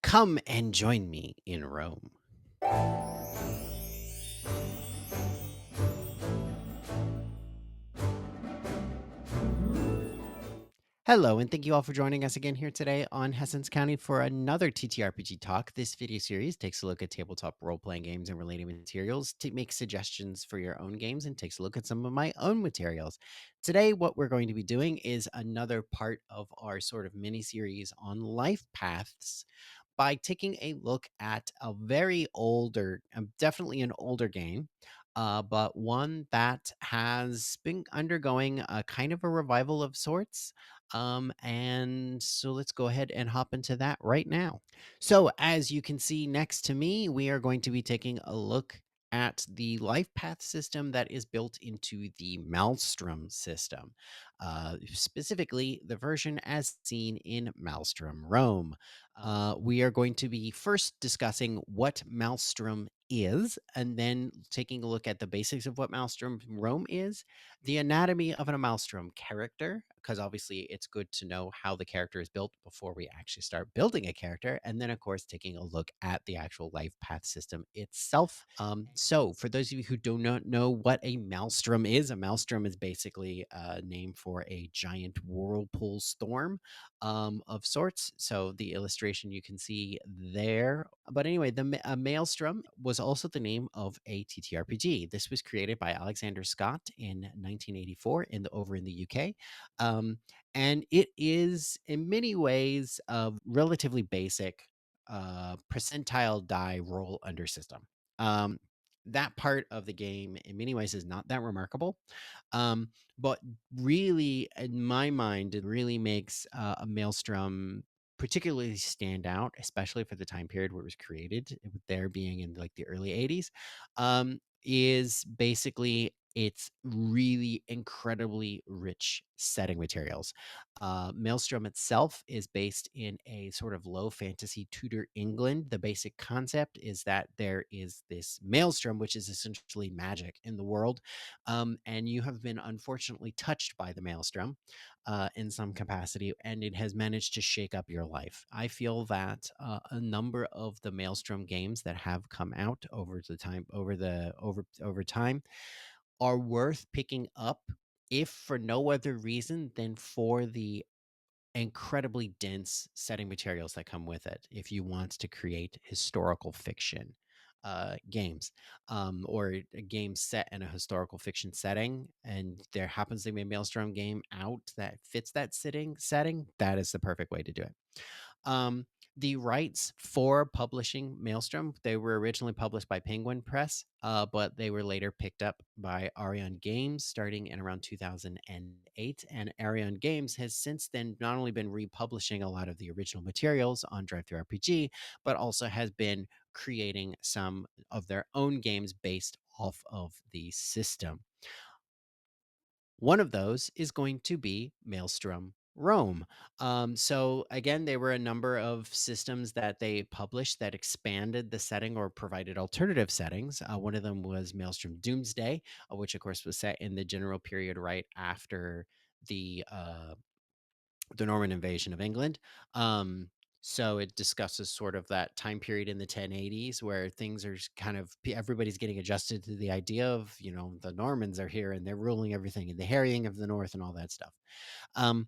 Come and join me in Rome. Hello, and thank you all for joining us again here today on Hessens County for another TTRPG talk. This video series takes a look at tabletop role playing games and related materials to make suggestions for your own games and takes a look at some of my own materials. Today, what we're going to be doing is another part of our sort of mini series on life paths by taking a look at a very older, definitely an older game, but one that has been undergoing a kind of a revival of sorts. And so let's go ahead and hop into that right now. So, as you can see next to me, we are going to be taking a look at the life path system that is built into the Maelstrom system, specifically the version as seen in Maelstrom Rome. We are going to be first discussing what Maelstrom is, and then taking a look at the basics of what Maelstrom Rome is, the anatomy of a Maelstrom character, because obviously it's good to know how the character is built before we actually start building a character, and then, of course, taking a look at the actual life path system itself. So, for those of you who do not know what a Maelstrom is, a Maelstrom is basically a name for a giant whirlpool storm of sorts. So the illustration you can see there. But anyway, the Maelstrom was also the name of a TTRPG. This was created by Alexander Scott in 1984 over in the UK. And it is in many ways a relatively basic percentile die roll under system. Um, that part of the game in many ways is not that remarkable. But really, in my mind, it really makes a Maelstrom particularly stand out, especially for the time period where it was created, with there being in like the early 80s, is basically it's really incredibly rich setting materials. Maelstrom itself is based in a sort of low fantasy Tudor England. The basic concept is that there is this maelstrom, which is essentially magic in the world, and you have been unfortunately touched by the maelstrom in some capacity, and it has managed to shake up your life. I feel that a number of the maelstrom games that have come out over time are worth picking up, if for no other reason than for the incredibly dense setting materials that come with it if you want to create historical fiction games, or a game set in a historical fiction setting, and there happens to be a Maelstrom game out that fits that setting, that is the perfect way to do it. um, the rights for publishing Maelstrom, they were originally published by Penguin Press, but they were later picked up by Arion Games starting in around 2008. And Arion Games has since then not only been republishing a lot of the original materials on Drive-Thru RPG, but also has been creating some of their own games based off of the system. One of those is going to be Maelstrom Rome. So again, there were a number of systems that they published that expanded the setting or provided alternative settings. One of them was Maelstrom Doomsday, which of course was set in the general period right after the uh, the Norman invasion of England. So it discusses sort of that time period in the 1080s where things are kind of everybody's getting adjusted to the idea of, the Normans are here and they're ruling everything and the harrying of the North and all that stuff. Um,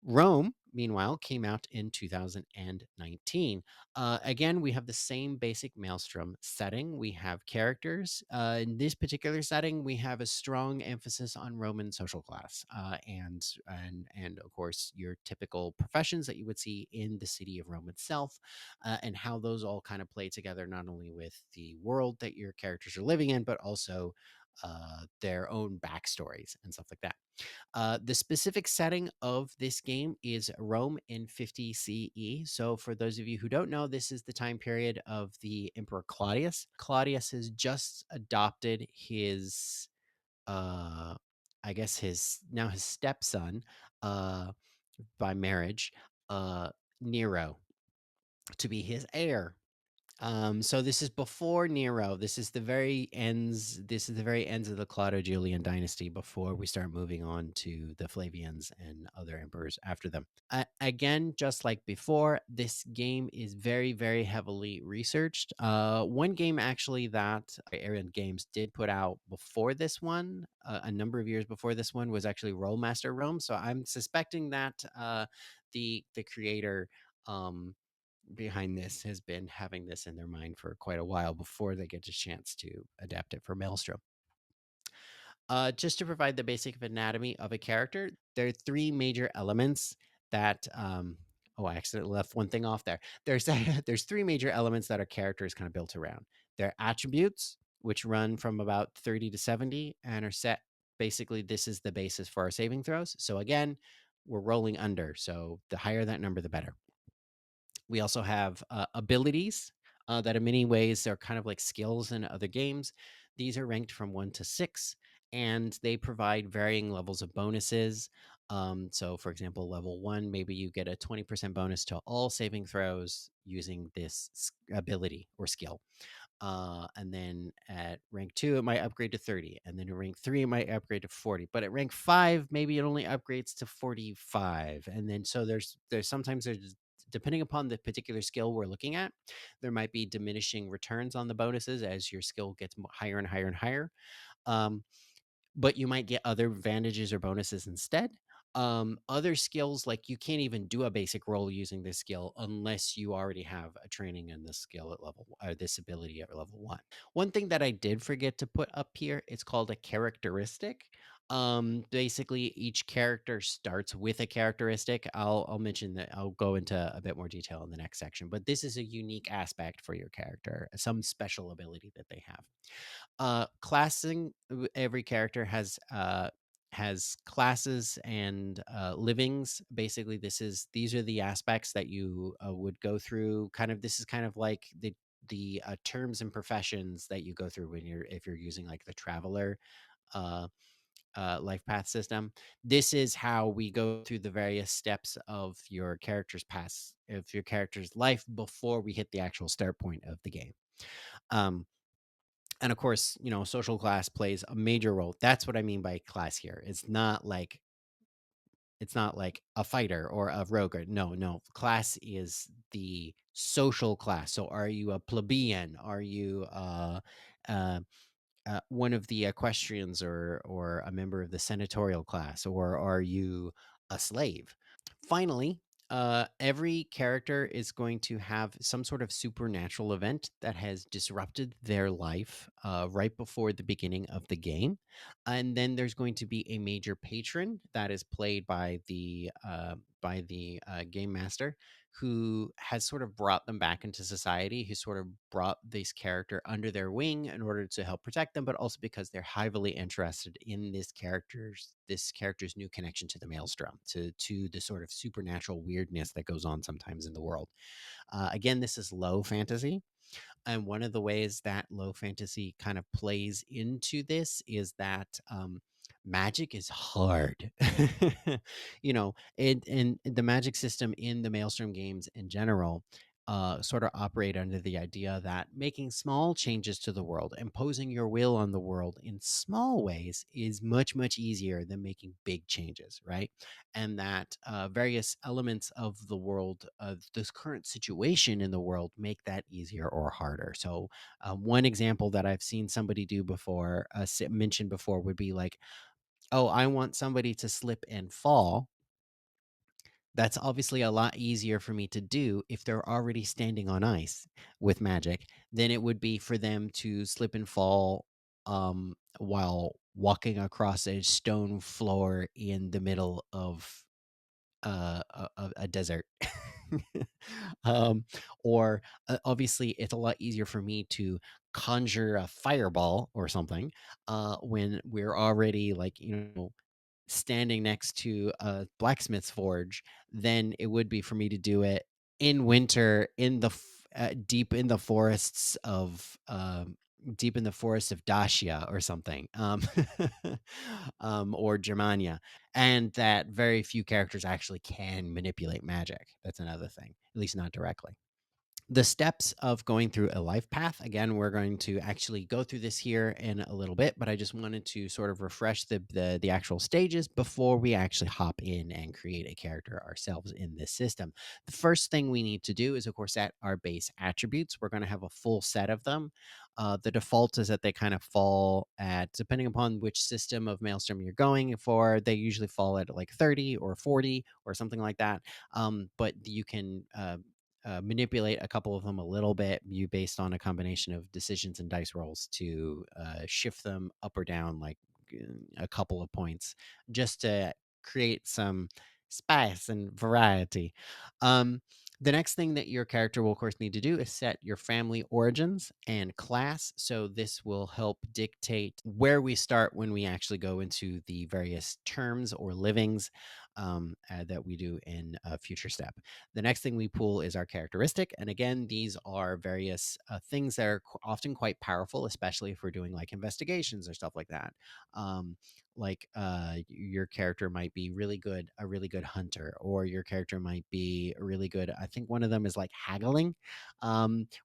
Rome, meanwhile, came out in 2019. Again, we have the same basic Maelstrom setting. We have characters. In this particular setting, we have a strong emphasis on Roman social class, and of course your typical professions that you would see in the city of Rome itself, and how those all kind of play together, not only with the world that your characters are living in, but also their own backstories and stuff like that. The specific setting of this game is Rome in 50 CE. So, for those of you who don't know, this is the time period of the Emperor Claudius. Claudius has just adopted his, uh, I guess his stepson, uh, by marriage, uh, Nero, to be his heir. So this is before Nero. This is the very ends. This is the very ends of the Claudio Julian dynasty before we start moving on to the Flavians and other emperors after them. Again, just like before, this game is very, very heavily researched. One game actually that Arian Games did put out before this one, a number of years before this one, was actually Rollmaster Rome. So I'm suspecting that the creator. Behind this has been having this in their mind for quite a while before they get a chance to adapt it for Maelstrom. Just to provide the basic anatomy of a character, there are three major elements that. Oh, I accidentally left one thing off there. There's there's three major elements that a character is kind of built around. Their attributes, which run from about 30 to 70 and are set. Basically, this is the basis for our saving throws. So again, we're rolling under. So the higher that number, the better. We also have abilities that, in many ways, are kind of like skills in other games. These are ranked from 1 to 6, and they provide varying levels of bonuses. So, for example, level 1, maybe you get a 20% bonus to all saving throws using this ability or skill. And then at rank 2, it might upgrade to 30. And then at rank 3, it might upgrade to 40. But at rank 5, maybe it only upgrades to 45. And then so there's sometimes there's depending upon the particular skill we're looking at, there might be diminishing returns on the bonuses as your skill gets higher and higher and higher. Um, but you might get other advantages or bonuses instead. Other skills, like you can't even do a basic roll using this skill unless you already have a training in this skill at level or this ability at level 1. One thing that I did forget to put up here, it's called a characteristic. Basically each character starts with a characteristic. I'll mention that. I'll go into a bit more detail in the next section, but this is a unique aspect for your character, some special ability that they have. Classing, every character has classes and livings. Basically, these are the aspects that you would go through. Kind of, this is kind of like the terms and professions that you go through when you're if you're using like the traveler uh life path system. This is how we go through the various steps of your character's past, of your character's life before we hit the actual start point of the game. um and of course, social class plays a major role. That's what I mean by class here. It's not like a fighter or a rogue. No. Class is the social class. So are you a plebeian? Are you uh, one of the equestrians, or a member of the senatorial class, or are you a slave? Finally, every character is going to have some sort of supernatural event that has disrupted their life right before the beginning of the game, and then there's going to be a major patron that is played by the game master, who has sort of brought them back into society, who sort of brought this character under their wing in order to help protect them, but also because they're heavily interested in this character's new connection to the Maelstrom, to the sort of supernatural weirdness that goes on sometimes in the world. Again, this is low fantasy. And one of the ways that low fantasy kind of plays into this is that magic is hard. And the magic system in the Maelstrom games in general sort of operate under the idea that making small changes to the world, imposing your will on the world in small ways, is much, much easier than making big changes, right? And that various elements of the world, of this current situation in the world, make that easier or harder. So, one example that I've seen somebody do before, mentioned before, would be like, oh, I want somebody to slip and fall. That's obviously a lot easier for me to do if they're already standing on ice with magic than it would be for them to slip and fall while walking across a stone floor in the middle of a desert. um, or obviously, it's a lot easier for me to conjure a fireball or something when we're already, like, standing next to a blacksmith's forge than it would be for me to do it in winter in deep in the forests of Dacia or something, or Germania, and that very few characters actually can manipulate magic. That's another thing, at least not directly. The steps of going through a life path, again, we're going to actually go through this here in a little bit, but I just wanted to sort of refresh the actual stages before we actually hop in and create a character ourselves in this system. The first thing we need to do is, of course, set our base attributes. We're going to have a full set of them. The default is that they kind of fall at, depending upon which system of Maelstrom you're going for, they usually fall at like 30 or 40 or something like that. But you can manipulate a couple of them a little bit, you based on a combination of decisions and dice rolls to shift them up or down like a couple of points, just to create some spice and variety. Um, the next thing that your character will, of course, need to do is set your family origins and class. So this will help dictate where we start when we actually go into the various terms or livings that we do in a future step. The next thing we pull is our characteristic. And again, these are various things that are often quite powerful, especially if we're doing like investigations or stuff like that. Um, your character might be a really good hunter, or your character might be really good. I think one of them is like haggling,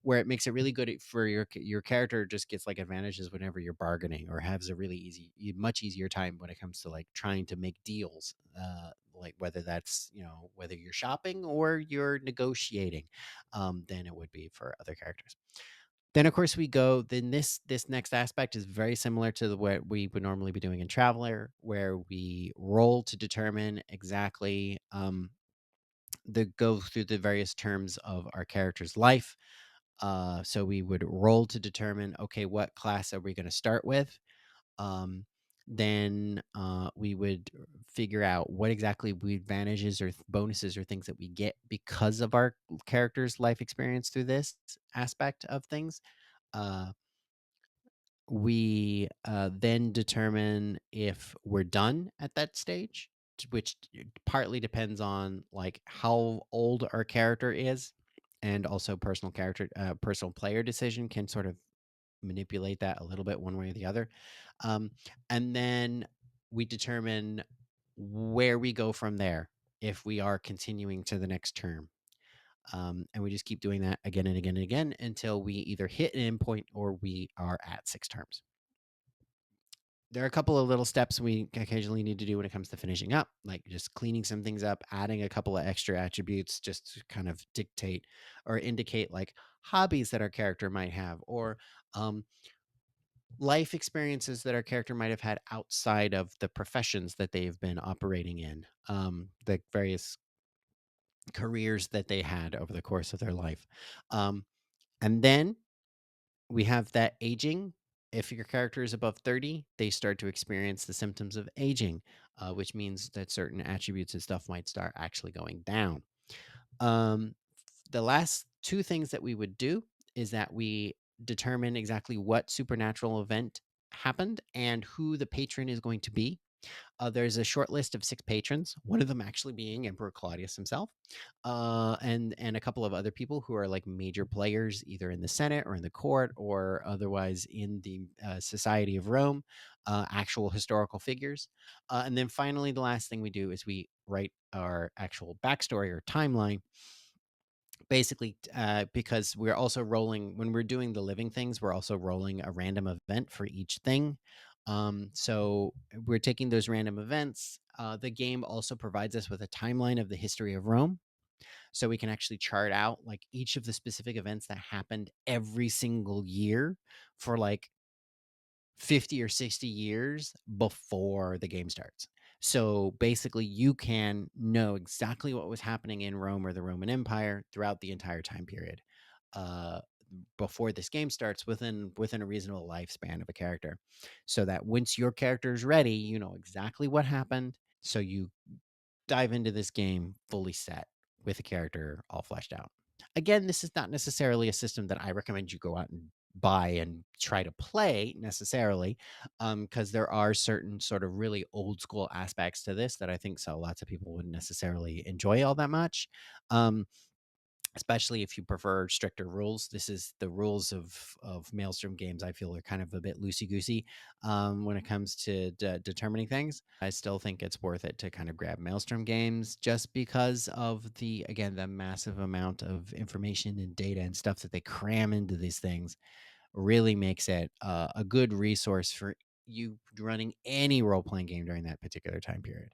where it makes it really good for your character just gets like advantages whenever you're bargaining, or has a really much easier time when it comes to like trying to make deals. Like whether that's whether you're shopping or you're negotiating, than it would be for other characters. Then, of course, we go. Then this next aspect is very similar to what we would normally be doing in Traveler, where we roll to determine exactly the go through the various terms of our character's life. So we would roll to determine, okay, what class are we going to start with? Um, then we would figure out what exactly we advantages or bonuses or things that we get because of our character's life experience through this aspect of things. Uh, we then determine if we're done at that stage, which partly depends on like how old our character is, and also personal player decision can sort of manipulate that a little bit one way or the other. And then we determine where we go from there if we are continuing to the next term. And we just keep doing that again and again and again until we either hit an endpoint or we are at 6 terms. There are a couple of little steps we occasionally need to do when it comes to finishing up, like just cleaning some things up, adding a couple of extra attributes just to kind of dictate or indicate like hobbies that our character might have, or um, life experiences that our character might have had outside of the professions that they've been operating in, the various careers that they had over the course of their life. Um, and then we have that aging. If your character is above 30, they start to experience the symptoms of aging, which means that certain attributes and stuff might start actually going down. Um, the last two things that we would do is that we determine exactly what supernatural event happened and who the patron is going to be. There's a short list of 6 patrons, one of them actually being Emperor Claudius himself, and a couple of other people who are like major players, either in the Senate or in the court or otherwise in the Society of Rome, actual historical figures. And then finally, the last thing we do is we write our actual backstory or timeline, basically because we're also rolling when we're doing the living things, we're also rolling a random event for each thing. So we're taking those random events. The game also provides us with a timeline of the history of Rome, so we can actually chart out like each of the specific events that happened every single year for like 50 or 60 years before the game starts. So basically, you can know exactly what was happening in Rome or the Roman Empire throughout the entire time period, uh, before this game starts, within a reasonable lifespan of a character, so that once your character is ready, you know exactly what happened. So you dive into this game fully set with a character all fleshed out. Again, this is not necessarily a system that I recommend you go out and buy and try to play necessarily, because there are certain sort of really old school aspects to this that I think so lots of people wouldn't necessarily enjoy all that much. Um, especially if you prefer stricter rules. This is the rules of Maelstrom games. I feel are kind of a bit loosey goosey when it comes to determining things. I still think it's worth it to kind of grab Maelstrom games just because of the again the massive amount of information and data and stuff that they cram into these things. Really makes it a good resource for you running any role playing game during that particular time period.